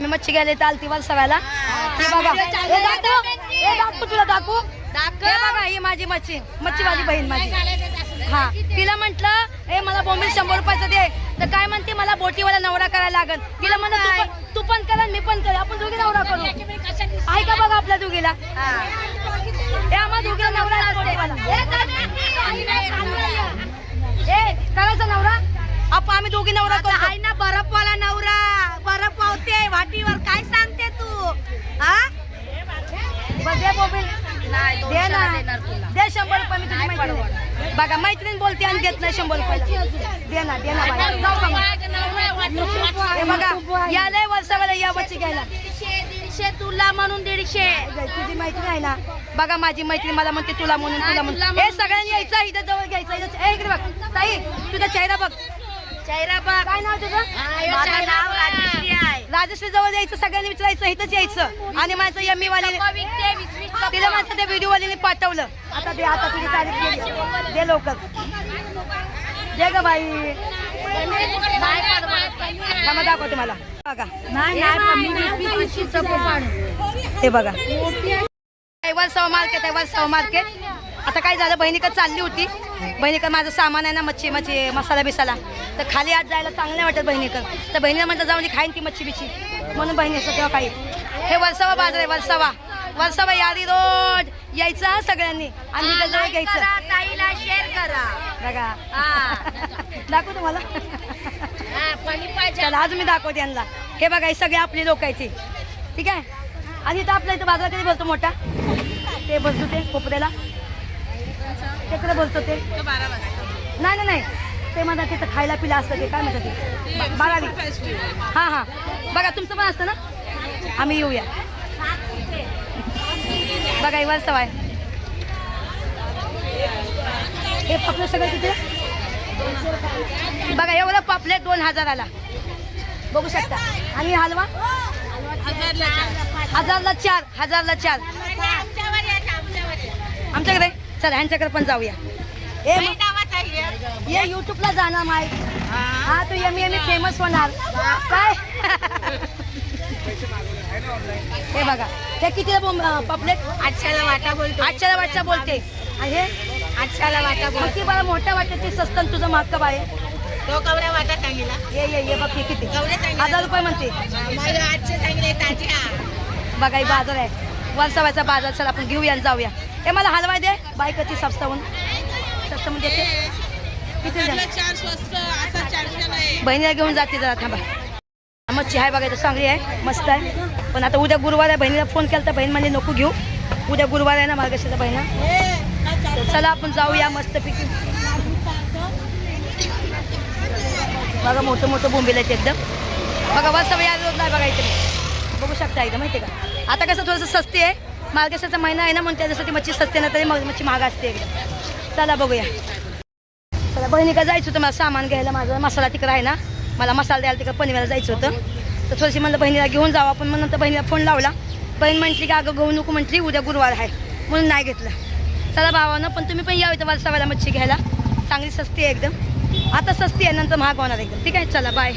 मी मच्छी घ्यायला येते आलती वरसाव्याला. हे बघा दाखवू तुला दाखवू. हे बघा ही माझी मच्छीवाली बहीण माझी. हा तिला म्हटलं ए मला बोंबील 100 रुपयाचं दे तर काय म्हणते मला बोटीवाला नवरा करायला लागल. तिला म्हणलं तू पण कर मी पण कर आपण दोघी नवरा करू. आहे का बघा आपल्या दोघीला हे आम्हा दोघीला नवरा बोटीवाला करायचा नवरा आपण आम्ही दोघी नवरा करू. आहे ना बर्फवाला नवरा बर्फ पावते वाटीवर काय सांगते तू हा दे बोंबील दे ना दे 100 रुपये मी तुझी मैत्रीण बघा मैत्रीण बोलते आणि घेत नाही 100 रुपये दे ना हे बघा या लय वर्षाला या बच्ची घ्यायला 150 तुला म्हणून 150 तुझी मैत्रीण आहे ना बघा माझी मैत्रीण मला म्हणते तुला म्हणून हे सगळ्यांनी यायचं इथं जवळ घ्यायचं. इकडे बघ ताई तुझा चेहरा बघ काय नाव तुझं. माझं नाव राजश्री आहे. राजश्री जवळ यायचं सगळ्यांनी विचारायचं इथंच यायचं आणि माझं यम्मी वाली तिला माझं त्या व्हिडिओ वालीने पाठवलं. आता तुझी तारीख केली दे लवकर दे ग बाई. दाखवते मला बघा हे बघा वर्षाव मार्केट. आता काय झालं बहिणीकडे चालली होती बहिणीकडे माझं सामान आहे ना मच्छी मसाला बिसाला तर खाली आज जायला चांगलं नाही वाटत बहिणीकडे तर बहिणीला म्हटलं जाऊन खाईन ती मच्छी बिच्छी म्हणून बहिणी असं तेव्हा काही हे वर्षावा बाजार आहे वर्षावा यादी रोड यायचं सगळ्यांनी आणि जवळ घ्यायचं. ताईला शेअर करा बघा दाखवू तुम्हाला चला आज मी दाखवते यांना. हे बघा हे सगळे आपली लोक आहेत ठीक आहे. आणि इथं आपल्या इथं बाजार कधी बोलतो मोठा ते बसतो ते कोपऱ्याला तिकडे बोलतो ते नाही ते मला तिथं खायला पिला असतं ते काय म्हणतात ते 12 हां बघा तुमचं पण असतं ना आम्ही येऊया. बघा ही वर्षाव आहे हे पापलेट सगळं किती बघा एवढं पापलेट 2000 बघू शकता. आणि हलवा 1000ला 4 आमच्याकडे चला ह्यांच्याकडे पण जाऊया. ये युट्यूबला जाणार माहीत हा तू यमी फेमस होणार काय. हे बघा हे कितीला पापलेट 800ला वाटा बोलतो 800ला वाटा बोलते आणि हे 800ला वाटा बोलतो. ती मला मोठ्या वाटत ते सस्तं तुझं महाग का बाय तो कवड्या वाटा सांगितला ये बघ किती 1000 रुपये म्हणते. 800 सांगितले ताज्या. बघा ही बाजार आहे वर्षावाचा बाजार. चला आपण घेऊया आणि जाऊया. हे मला हलवाय दे बाईक कशी स्वस्त म्हणून देते किती बहिणीला घेऊन जाते जरा थांबा. मच्छी आहे बघायचं चांगली आहे मस्त आहे पण आता उद्या गुरुवार आहे. बहिणीला फोन केला तर बहीण म्हणली नको घेऊ उद्या गुरुवार आहे ना मार्गशीर्षाचा बहिणा. चला आपण जाऊया मस्त पिकी. बघा मोठं बोंबील आहेत एकदम. बघा वर्षावा या रोडला आहे बघा इथे बघू शकता एकदम माहिती आहे का. आता कसं थोडंसं स्वस्ती आहे मार्गशीर्षाचा महिना आहे ना म्हणून त्याच्यासाठी मच्छी सस्ते ना तरी मच्छी महाग असते एकदम. चला बघूया. चला बहिणीकडे जायचं होतं मला सामान घ्यायला माझा मसाला तिकडं आहे ना मला मसाला द्यायला तिकडं पनवेलला जायचं होतं तर थोडीशी म्हणलं बहिणीला घेऊन जावं आपण म्हणून नंतर बहिणीला फोन लावला. बहीण म्हटली की अगं घेऊ नको म्हटली उद्या गुरुवार आहे म्हणून नाही घेतलं. चला भावानं पण तुम्ही पण या इथं वर्षावाला मच्छी घ्यायला चांगली सस्ती आहे एकदम. आता सस्ती आहे नंतर महाग होणार एकदम ठीक आहे. चला बाय.